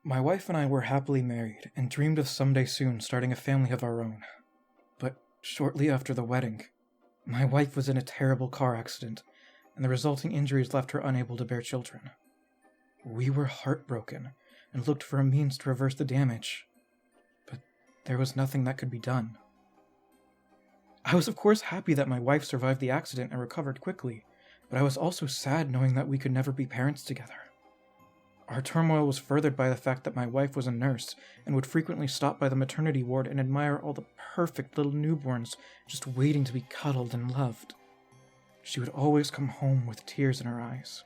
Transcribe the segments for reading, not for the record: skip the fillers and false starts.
My wife and I were happily married and dreamed of someday soon starting a family of our own. But shortly after the wedding, my wife was in a terrible car accident, and the resulting injuries left her unable to bear children. We were heartbroken and looked for a means to reverse the damage, but there was nothing that could be done. I was of course happy that my wife survived the accident and recovered quickly, but I was also sad knowing that we could never be parents together. Our turmoil was furthered by the fact that my wife was a nurse and would frequently stop by the maternity ward and admire all the perfect little newborns just waiting to be cuddled and loved. She would always come home with tears in her eyes.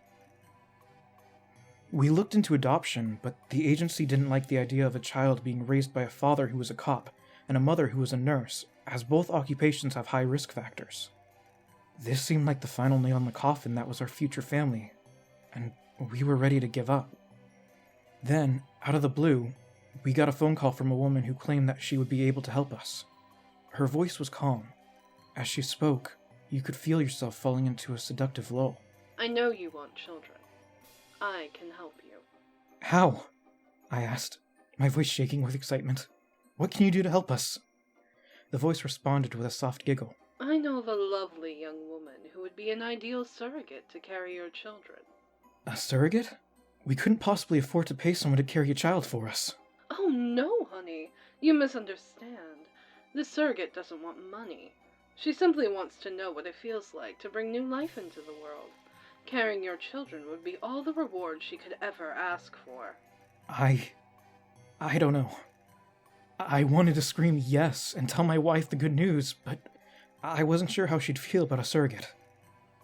We looked into adoption, but the agency didn't like the idea of a child being raised by a father who was a cop and a mother who was a nurse, as both occupations have high risk factors. This seemed like the final nail in the coffin that was our future family, and we were ready to give up. Then, out of the blue, we got a phone call from a woman who claimed that she would be able to help us. Her voice was calm. As she spoke, you could feel yourself falling into a seductive lull. I know you want children. I can help you. How? I asked, my voice shaking with excitement. What can you do to help us? The voice responded with a soft giggle. I know of a lovely young woman who would be an ideal surrogate to carry your children. A surrogate? We couldn't possibly afford to pay someone to carry a child for us. Oh no, honey. You misunderstand. The surrogate doesn't want money. She simply wants to know what it feels like to bring new life into the world. Carrying your children would be all the reward she could ever ask for. I don't know. I wanted to scream yes and tell my wife the good news, but I wasn't sure how she'd feel about a surrogate.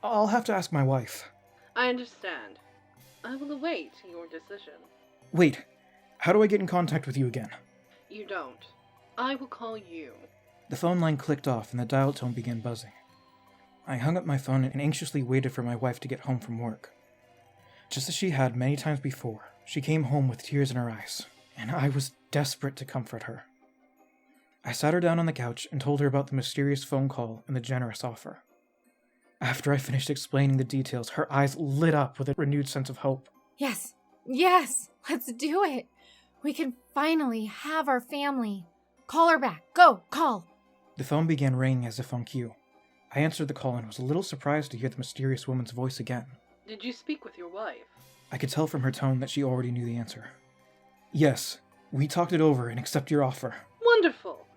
I'll have to ask my wife. I understand. I will await your decision. Wait, how do I get in contact with you again? You don't. I will call you. The phone line clicked off and the dial tone began buzzing. I hung up my phone and anxiously waited for my wife to get home from work. Just as she had many times before, she came home with tears in her eyes, and I was desperate to comfort her. I sat her down on the couch and told her about the mysterious phone call and the generous offer. After I finished explaining the details, her eyes lit up with a renewed sense of hope. Yes, let's do it. We can finally have our family. Call her back. Go, call. The phone began ringing as if on cue. I answered the call and was a little surprised to hear the mysterious woman's voice again. Did you speak with your wife? I could tell from her tone that she already knew the answer. Yes, we talked it over and accept your offer. Wonderful.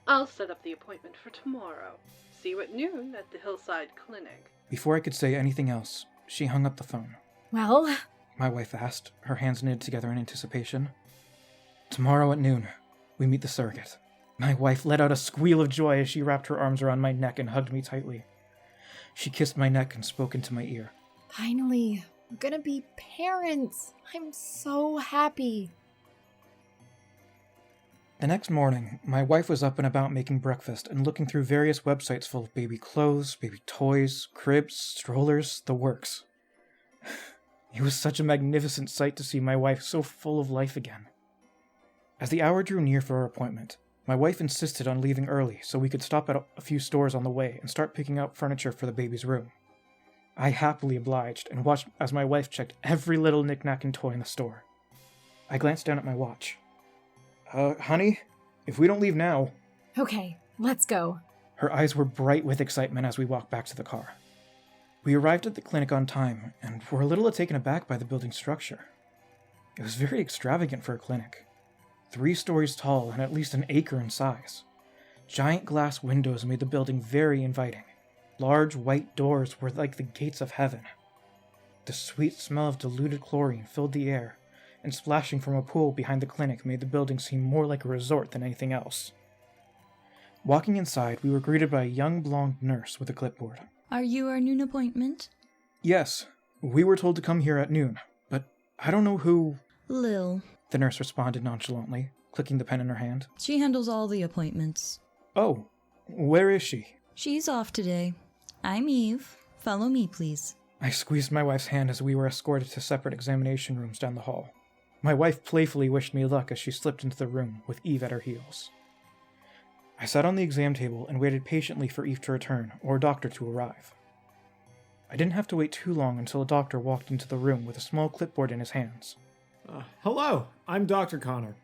I'll set up the appointment for tomorrow. See you at noon at the Hillside Clinic. Before I could say anything else, she hung up the phone. Well? My wife asked, her hands knitted together in anticipation. Tomorrow at noon, we meet the surrogate. My wife let out a squeal of joy as she wrapped her arms around my neck and hugged me tightly. She kissed my neck and spoke into my ear. Finally, we're gonna be parents. I'm so happy. The next morning, my wife was up and about making breakfast and looking through various websites full of baby clothes, baby toys, cribs, strollers, the works. It was such a magnificent sight to see my wife so full of life again. As the hour drew near for our appointment, my wife insisted on leaving early so we could stop at a few stores on the way and start picking out furniture for the baby's room. I happily obliged and watched as my wife checked every little knick-knack and toy in the store. I glanced down at my watch. Honey, if we don't leave now... Okay, let's go. Her eyes were bright with excitement as we walked back to the car. We arrived at the clinic on time and were a little taken aback by the building's structure. It was very extravagant for a clinic. 3 stories tall and at least an acre in size. Giant glass windows made the building very inviting. Large white doors were like the gates of heaven. The sweet smell of diluted chlorine filled the air, and splashing from a pool behind the clinic made the building seem more like a resort than anything else. Walking inside, we were greeted by a young blonde nurse with a clipboard. Are you our noon appointment? Yes, we were told to come here at noon, but I don't know who... Lil. The nurse responded nonchalantly, clicking the pen in her hand. She handles all the appointments. Oh, where is she? She's off today. I'm Eve. Follow me, please. I squeezed my wife's hand as we were escorted to separate examination rooms down the hall. My wife playfully wished me luck as she slipped into the room with Eve at her heels. I sat on the exam table and waited patiently for Eve to return or a doctor to arrive. I didn't have to wait too long until a doctor walked into the room with a small clipboard in his hands. Hello, I'm Dr. Connor.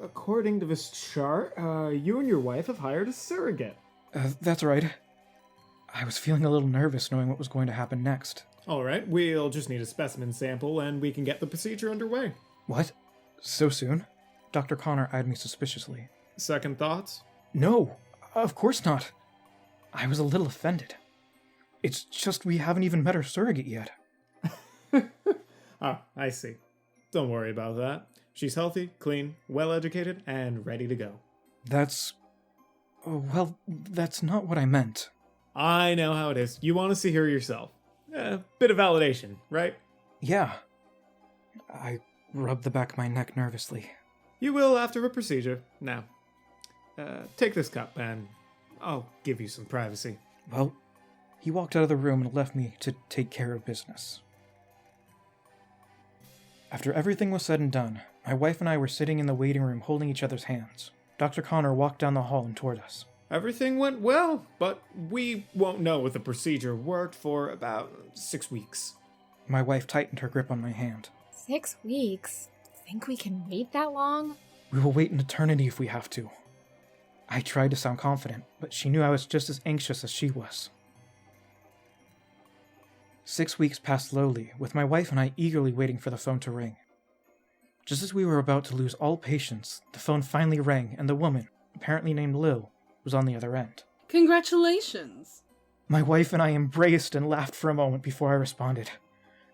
According to this chart, you and your wife have hired a surrogate. That's right. I was feeling a little nervous knowing what was going to happen next. Alright, we'll just need a specimen sample and we can get the procedure underway. What? So soon? Dr. Connor eyed me suspiciously. Second thoughts? No, of course not. I was a little offended. It's just we haven't even met our surrogate yet. Ah, I see. Don't worry about that. She's healthy, clean, well-educated, and ready to go. That's not what I meant. I know how it is. You want to see her yourself. Bit of validation, right? Yeah. I rubbed the back of my neck nervously. You will after a procedure. Now, take this cup and I'll give you some privacy. Well, he walked out of the room and left me to take care of business. After everything was said and done, my wife and I were sitting in the waiting room holding each other's hands. Dr. Connor walked down the hall and toward us. Everything went well, but we won't know if the procedure worked for about 6 weeks. My wife tightened her grip on my hand. 6 weeks? Think we can wait that long? We will wait an eternity if we have to. I tried to sound confident, but she knew I was just as anxious as she was. 6 weeks passed slowly, with my wife and I eagerly waiting for the phone to ring. Just as we were about to lose all patience, the phone finally rang, and the woman, apparently named Lil, was on the other end. Congratulations! My wife and I embraced and laughed for a moment before I responded.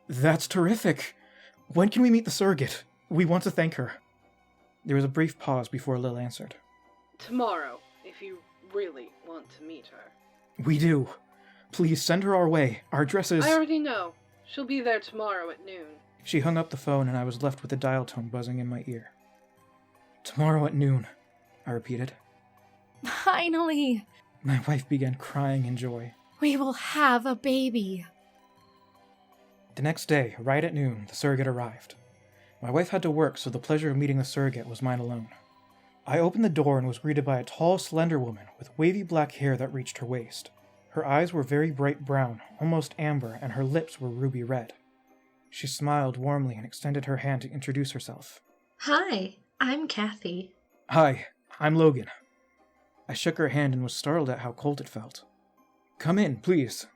That's terrific! When can we meet the surrogate? We want to thank her. There was a brief pause before Lil answered. Tomorrow, if you really want to meet her. We do. Please send her our way. Our address is... I already know. She'll be there tomorrow at noon. She hung up the phone and I was left with the dial tone buzzing in my ear. Tomorrow at noon, I repeated. Finally! My wife began crying in joy. We will have a baby. The next day, right at noon, the surrogate arrived. My wife had to work, so the pleasure of meeting the surrogate was mine alone. I opened the door and was greeted by a tall, slender woman with wavy black hair that reached her waist. Her eyes were very bright brown, almost amber, and her lips were ruby red. She smiled warmly and extended her hand to introduce herself. Hi, I'm Kathy. Hi, I'm Logan. I shook her hand and was startled at how cold it felt. Come in, please.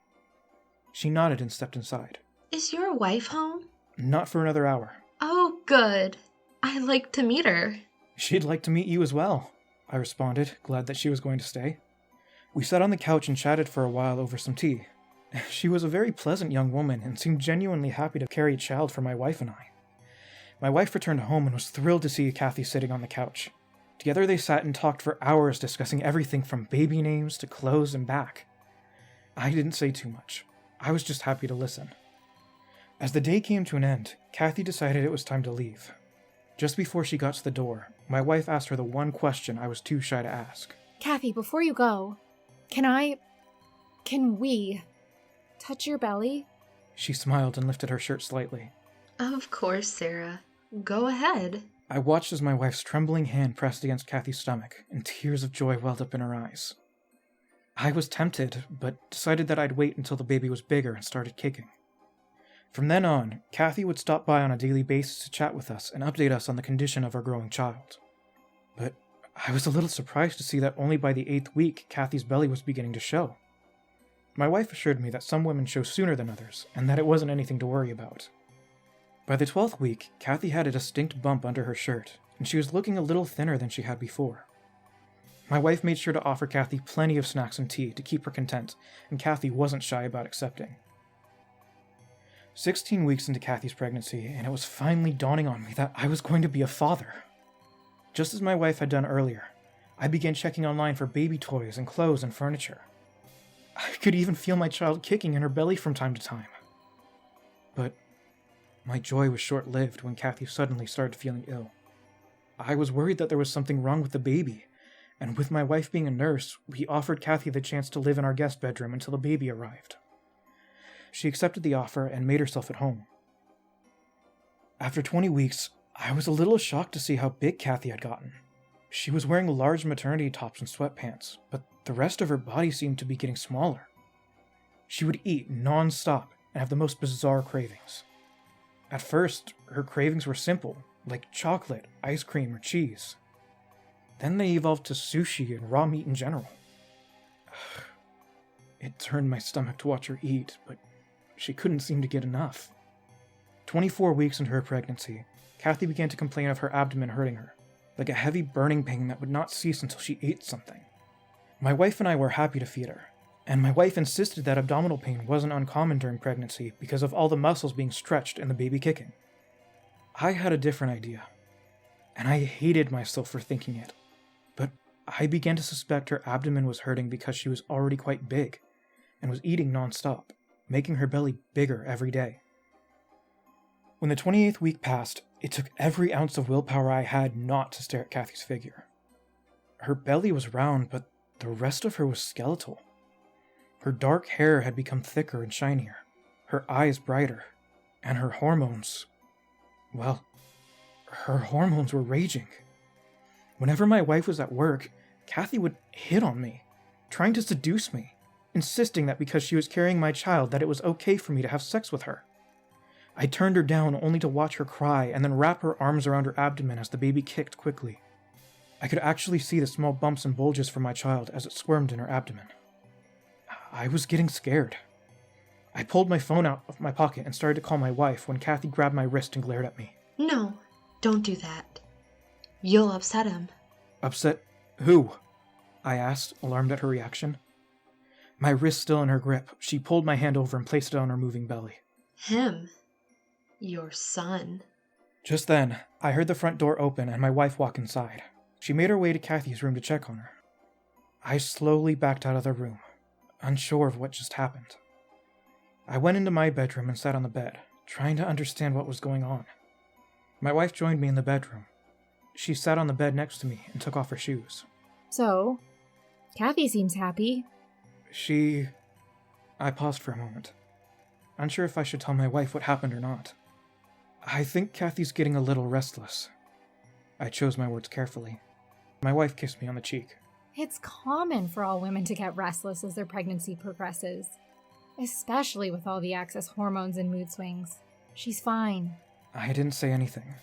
She nodded and stepped inside. Is your wife home? Not for another hour. Oh, good. I'd like to meet her. She'd like to meet you as well, I responded, glad that she was going to stay. We sat on the couch and chatted for a while over some tea. She was a very pleasant young woman and seemed genuinely happy to carry a child for my wife and I. My wife returned home and was thrilled to see Kathy sitting on the couch. Together they sat and talked for hours discussing everything from baby names to clothes and back. I didn't say too much. I was just happy to listen. As the day came to an end, Kathy decided it was time to leave. Just before she got to the door, my wife asked her the one question I was too shy to ask. Kathy, before you go, can we touch your belly? She smiled and lifted her shirt slightly. Of course, Sarah. Go ahead. I watched as my wife's trembling hand pressed against Kathy's stomach, and tears of joy welled up in her eyes. I was tempted, but decided that I'd wait until the baby was bigger and started kicking. From then on, Kathy would stop by on a daily basis to chat with us and update us on the condition of our growing child. But I was a little surprised to see that only by the 8th week, Kathy's belly was beginning to show. My wife assured me that some women show sooner than others, and that it wasn't anything to worry about. By the 12th week, Kathy had a distinct bump under her shirt, and she was looking a little thinner than she had before. My wife made sure to offer Kathy plenty of snacks and tea to keep her content, and Kathy wasn't shy about accepting. 16 weeks into Kathy's pregnancy, and it was finally dawning on me that I was going to be a father. Just as my wife had done earlier, I began checking online for baby toys and clothes and furniture. I could even feel my child kicking in her belly from time to time. But my joy was short-lived when Kathy suddenly started feeling ill. I was worried that there was something wrong with the baby, and with my wife being a nurse, we offered Kathy the chance to live in our guest bedroom until the baby arrived. She accepted the offer and made herself at home. After 20 weeks, I was a little shocked to see how big Kathy had gotten. She was wearing large maternity tops and sweatpants, but the rest of her body seemed to be getting smaller. She would eat non-stop and have the most bizarre cravings. At first, her cravings were simple, like chocolate, ice cream, or cheese. Then they evolved to sushi and raw meat in general. It turned my stomach to watch her eat, but she couldn't seem to get enough. 24 weeks into her pregnancy, Kathy began to complain of her abdomen hurting her, like a heavy burning pain that would not cease until she ate something. My wife and I were happy to feed her, and my wife insisted that abdominal pain wasn't uncommon during pregnancy because of all the muscles being stretched and the baby kicking. I had a different idea, and I hated myself for thinking it, but I began to suspect her abdomen was hurting because she was already quite big and was eating non-stop, making her belly bigger every day. When the 28th week passed, it took every ounce of willpower I had not to stare at Kathy's figure. Her belly was round, but the rest of her was skeletal. Her dark hair had become thicker and shinier, her eyes brighter, and her hormones... well, her hormones were raging. Whenever my wife was at work, Kathy would hit on me, trying to seduce me, insisting that because she was carrying my child that it was okay for me to have sex with her. I turned her down only to watch her cry and then wrap her arms around her abdomen as the baby kicked quickly. I could actually see the small bumps and bulges from my child as it squirmed in her abdomen. I was getting scared. I pulled my phone out of my pocket and started to call my wife when Kathy grabbed my wrist and glared at me. No, don't do that. You'll upset him. Upset who? I asked, alarmed at her reaction. My wrist still in her grip, she pulled my hand over and placed it on her moving belly. Him. Your son. Just then, I heard the front door open and my wife walk inside. She made her way to Kathy's room to check on her. I slowly backed out of the room, unsure of what just happened. I went into my bedroom and sat on the bed, trying to understand what was going on. My wife joined me in the bedroom. She sat on the bed next to me and took off her shoes. So, Kathy seems happy. I paused for a moment, unsure if I should tell my wife what happened or not. I think Kathy's getting a little restless. I chose my words carefully. My wife kissed me on the cheek. It's common for all women to get restless as their pregnancy progresses, especially with all the excess hormones and mood swings. She's fine. I didn't say anything.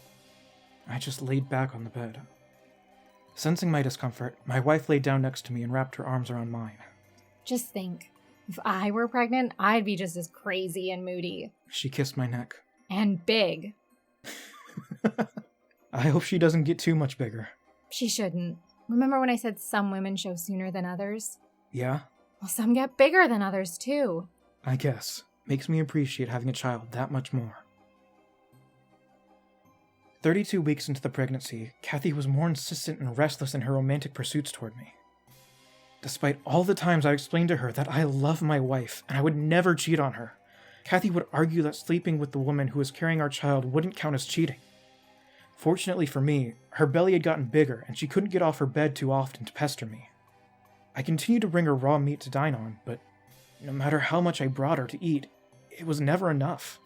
I just laid back on the bed. Sensing my discomfort, my wife laid down next to me and wrapped her arms around mine. Just think, if I were pregnant, I'd be just as crazy and moody. She kissed my neck. And big. I hope she doesn't get too much bigger. She shouldn't. Remember when I said some women show sooner than others? Yeah? Well, some get bigger than others, too. I guess. Makes me appreciate having a child that much more. 32 weeks into the pregnancy, Kathy was more insistent and restless in her romantic pursuits toward me. Despite all the times I explained to her that I love my wife and I would never cheat on her, Kathy would argue that sleeping with the woman who was carrying our child wouldn't count as cheating. Fortunately for me, her belly had gotten bigger and she couldn't get off her bed too often to pester me. I continued to bring her raw meat to dine on, but no matter how much I brought her to eat, it was never enough.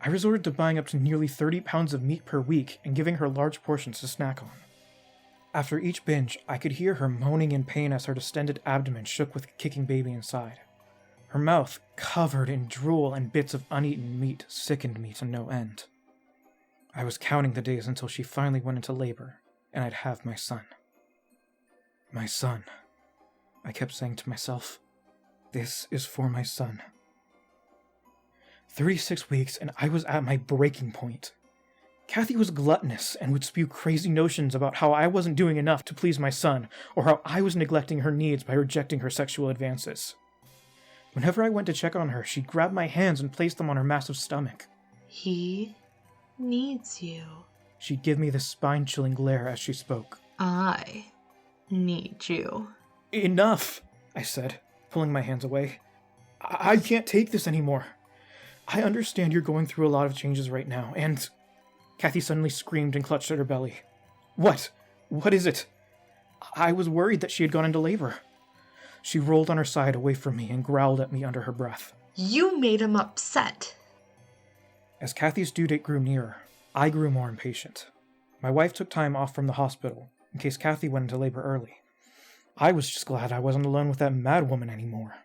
I resorted to buying up to nearly 30 pounds of meat per week and giving her large portions to snack on. After each binge, I could hear her moaning in pain as her distended abdomen shook with the kicking baby inside. Her mouth, covered in drool and bits of uneaten meat, sickened me to no end. I was counting the days until she finally went into labor, and I'd have my son. My son. I kept saying to myself, this is for my son. 36 weeks, and I was at my breaking point. Kathy was gluttonous and would spew crazy notions about how I wasn't doing enough to please my son, or how I was neglecting her needs by rejecting her sexual advances. Whenever I went to check on her, she'd grab my hands and place them on her massive stomach. He needs you. She'd give me this spine-chilling glare as she spoke. I need you. Enough, I said, pulling my hands away. I can't take this anymore. I understand you're going through a lot of changes right now, and... Kathy suddenly screamed and clutched at her belly. What? What is it? I was worried that she had gone into labor. She rolled on her side away from me and growled at me under her breath. You made him upset. As Kathy's due date grew nearer, I grew more impatient. My wife took time off from the hospital in case Kathy went into labor early. I was just glad I wasn't alone with that mad woman anymore.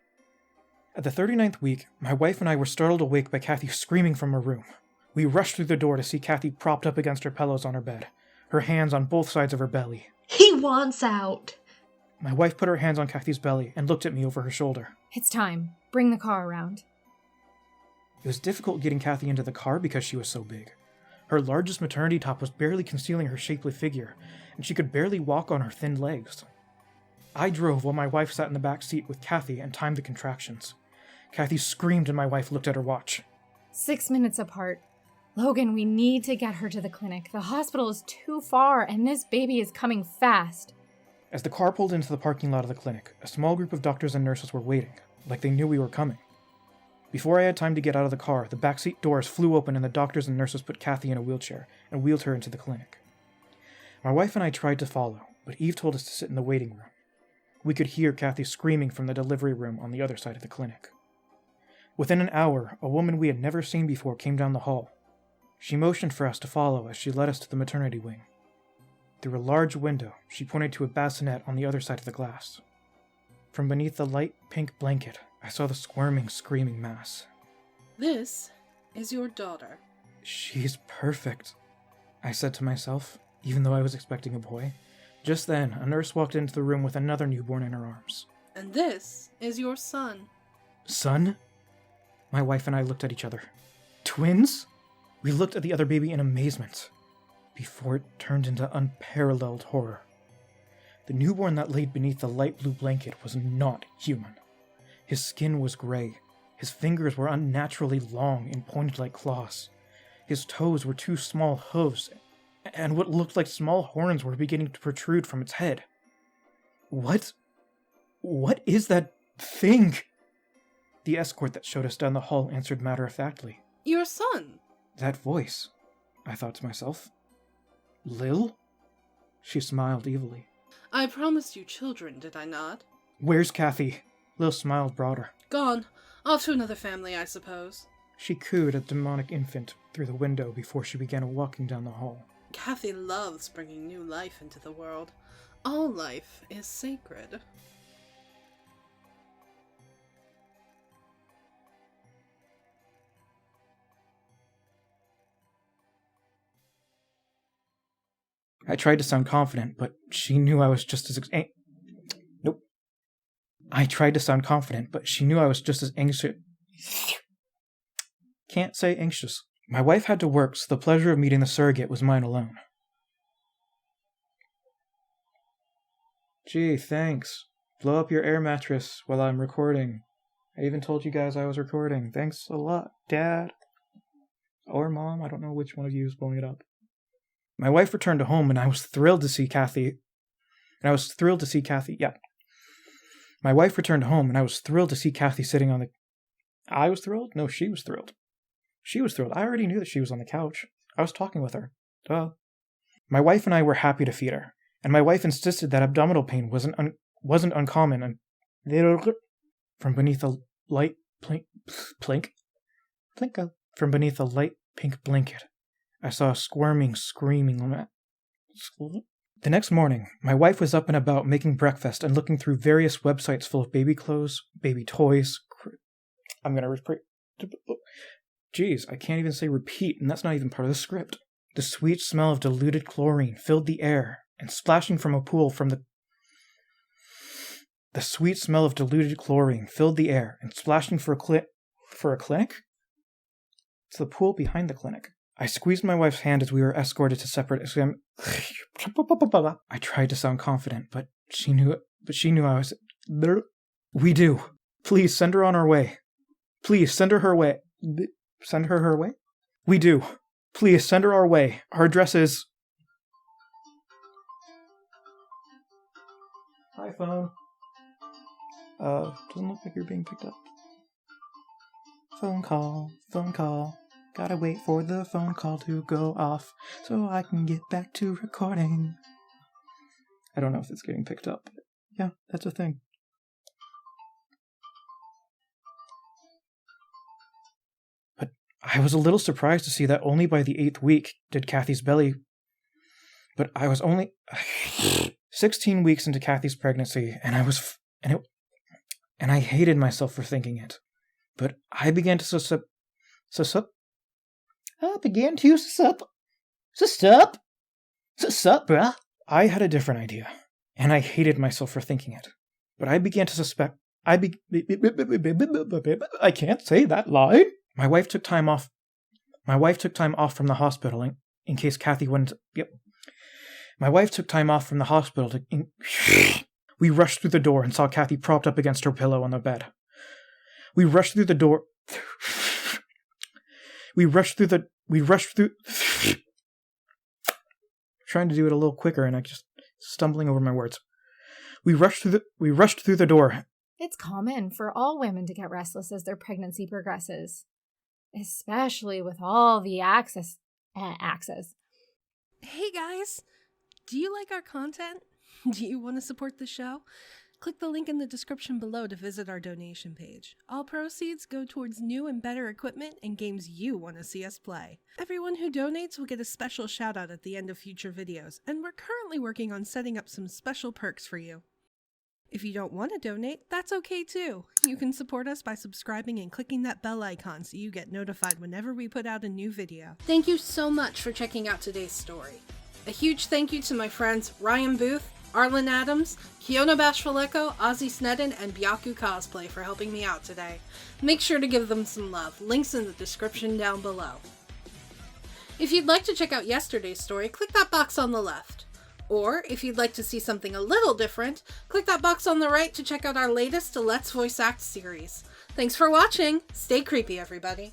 At the 39th week, my wife and I were startled awake by Kathy screaming from her room. We rushed through the door to see Kathy propped up against her pillows on her bed, her hands on both sides of her belly. He wants out. My wife put her hands on Kathy's belly and looked at me over her shoulder. It's time. Bring the car around. It was difficult getting Kathy into the car because she was so big. Her largest maternity top was barely concealing her shapely figure, and she could barely walk on her thin legs. I drove while my wife sat in the back seat with Kathy and timed the contractions. Kathy screamed and my wife looked at her watch. 6 minutes apart. Logan, we need to get her to the clinic. The hospital is too far, and this baby is coming fast. As the car pulled into the parking lot of the clinic, a small group of doctors and nurses were waiting, like they knew we were coming. Before I had time to get out of the car, the backseat doors flew open and the doctors and nurses put Kathy in a wheelchair and wheeled her into the clinic. My wife and I tried to follow, but Eve told us to sit in the waiting room. We could hear Kathy screaming from the delivery room on the other side of the clinic. Within an hour, a woman we had never seen before came down the hall. She motioned for us to follow as she led us to the maternity wing. Through a large window, she pointed to a bassinet on the other side of the glass. From beneath the light pink blanket, I saw the squirming, screaming mass. This is your daughter. She's perfect, I said to myself, even though I was expecting a boy. Just then, a nurse walked into the room with another newborn in her arms. And this is your son. Son? My wife and I looked at each other. Twins? We looked at the other baby in amazement, before it turned into unparalleled horror. The newborn that laid beneath the light blue blanket was not human. His skin was gray. His fingers were unnaturally long and pointed like claws. His toes were two small hooves, and what looked like small horns were beginning to protrude from its head. What is that thing? The escort that showed us down the hall answered matter-of-factly. Your son. That voice, I thought to myself. Lil? She smiled evilly. I promised you children, did I not? Where's Kathy? Lil smiled broader. Gone. Off to another family, I suppose. She cooed a demonic infant through the window before she began walking down the hall. Kathy loves bringing new life into the world. All life is sacred. I tried to sound confident, but she knew I was just as Nope. I tried to sound confident, but she knew I was just as anxious. Can't say anxious. My wife had to work, so the pleasure of meeting the surrogate was mine alone. Gee, thanks. Blow up your air mattress while I'm recording. I even told you guys I was recording. Thanks a lot, Dad. Or Mom, I don't know which one of you is blowing it up. My wife returned home and I was thrilled to see Kathy. Yeah. My wife returned home and I was thrilled to see Kathy sitting on the... I was thrilled? No, she was thrilled. She was thrilled. I already knew that she was on the couch. I was talking with her. Duh. My wife and I were happy to feed her, and my wife insisted that abdominal pain wasn't uncommon. And from beneath a light from beneath a light pink blanket, I saw a squirming, screaming. The next morning, my wife was up and about making breakfast and looking through various websites full of baby clothes, baby toys. I'm gonna Jeez, I can't even say repeat, and that's not even part of the script. The sweet smell of diluted chlorine filled the air, and splashing from a pool from the sweet smell of diluted chlorine filled the air, and splashing for a clinic? It's the pool behind the clinic. I squeezed my wife's hand as we were escorted to separate I tried to sound confident, but she knew I was... We do. Please send her on her way. Please send her her way. Send her her way? We do. Please send her our way. Our address is... Hi, phone. Doesn't look like you're being picked up. Phone call. Gotta wait for the phone call to go off so I can get back to recording. I don't know if it's getting picked up. But yeah, that's a thing. But I was a little surprised to see that only by the 8th week did Kathy's belly... But I was only 16 weeks into Kathy's pregnancy, and I hated myself for thinking it. But I began to Up again, too, sup? Sup, bruh? I had a different idea, and I hated myself for thinking it. But I began to suspect. I can't say that line. My wife took time off from the hospital in case Kathy wouldn't. Yep. My wife took time off from the hospital We rushed through the door and saw Kathy propped up against her pillow on the bed. We rushed through. Trying to do it a little quicker and I just stumbling over my words. We rushed through the door. It's common for all women to get restless as their pregnancy progresses, especially with all the access. Hey guys, do you like our content? Do you want to support the show? Click the link in the description below to visit our donation page. All proceeds go towards new and better equipment and games you want to see us play. Everyone who donates will get a special shout out at the end of future videos, and we're currently working on setting up some special perks for you. If you don't want to donate, that's okay too. You can support us by subscribing and clicking that bell icon so you get notified whenever we put out a new video. Thank you so much for checking out today's story. A huge thank you to my friends Ryan Booth, Aarlyn Adams, Kiona BashfulEcho, Ozzie Sneddon, and ByakuCosplay for helping me out today. Make sure to give them some love. Links in the description down below. If you'd like to check out yesterday's story, click that box on the left. Or, if you'd like to see something a little different, click that box on the right to check out our latest Let's Voice Act series. Thanks for watching! Stay creepy, everybody!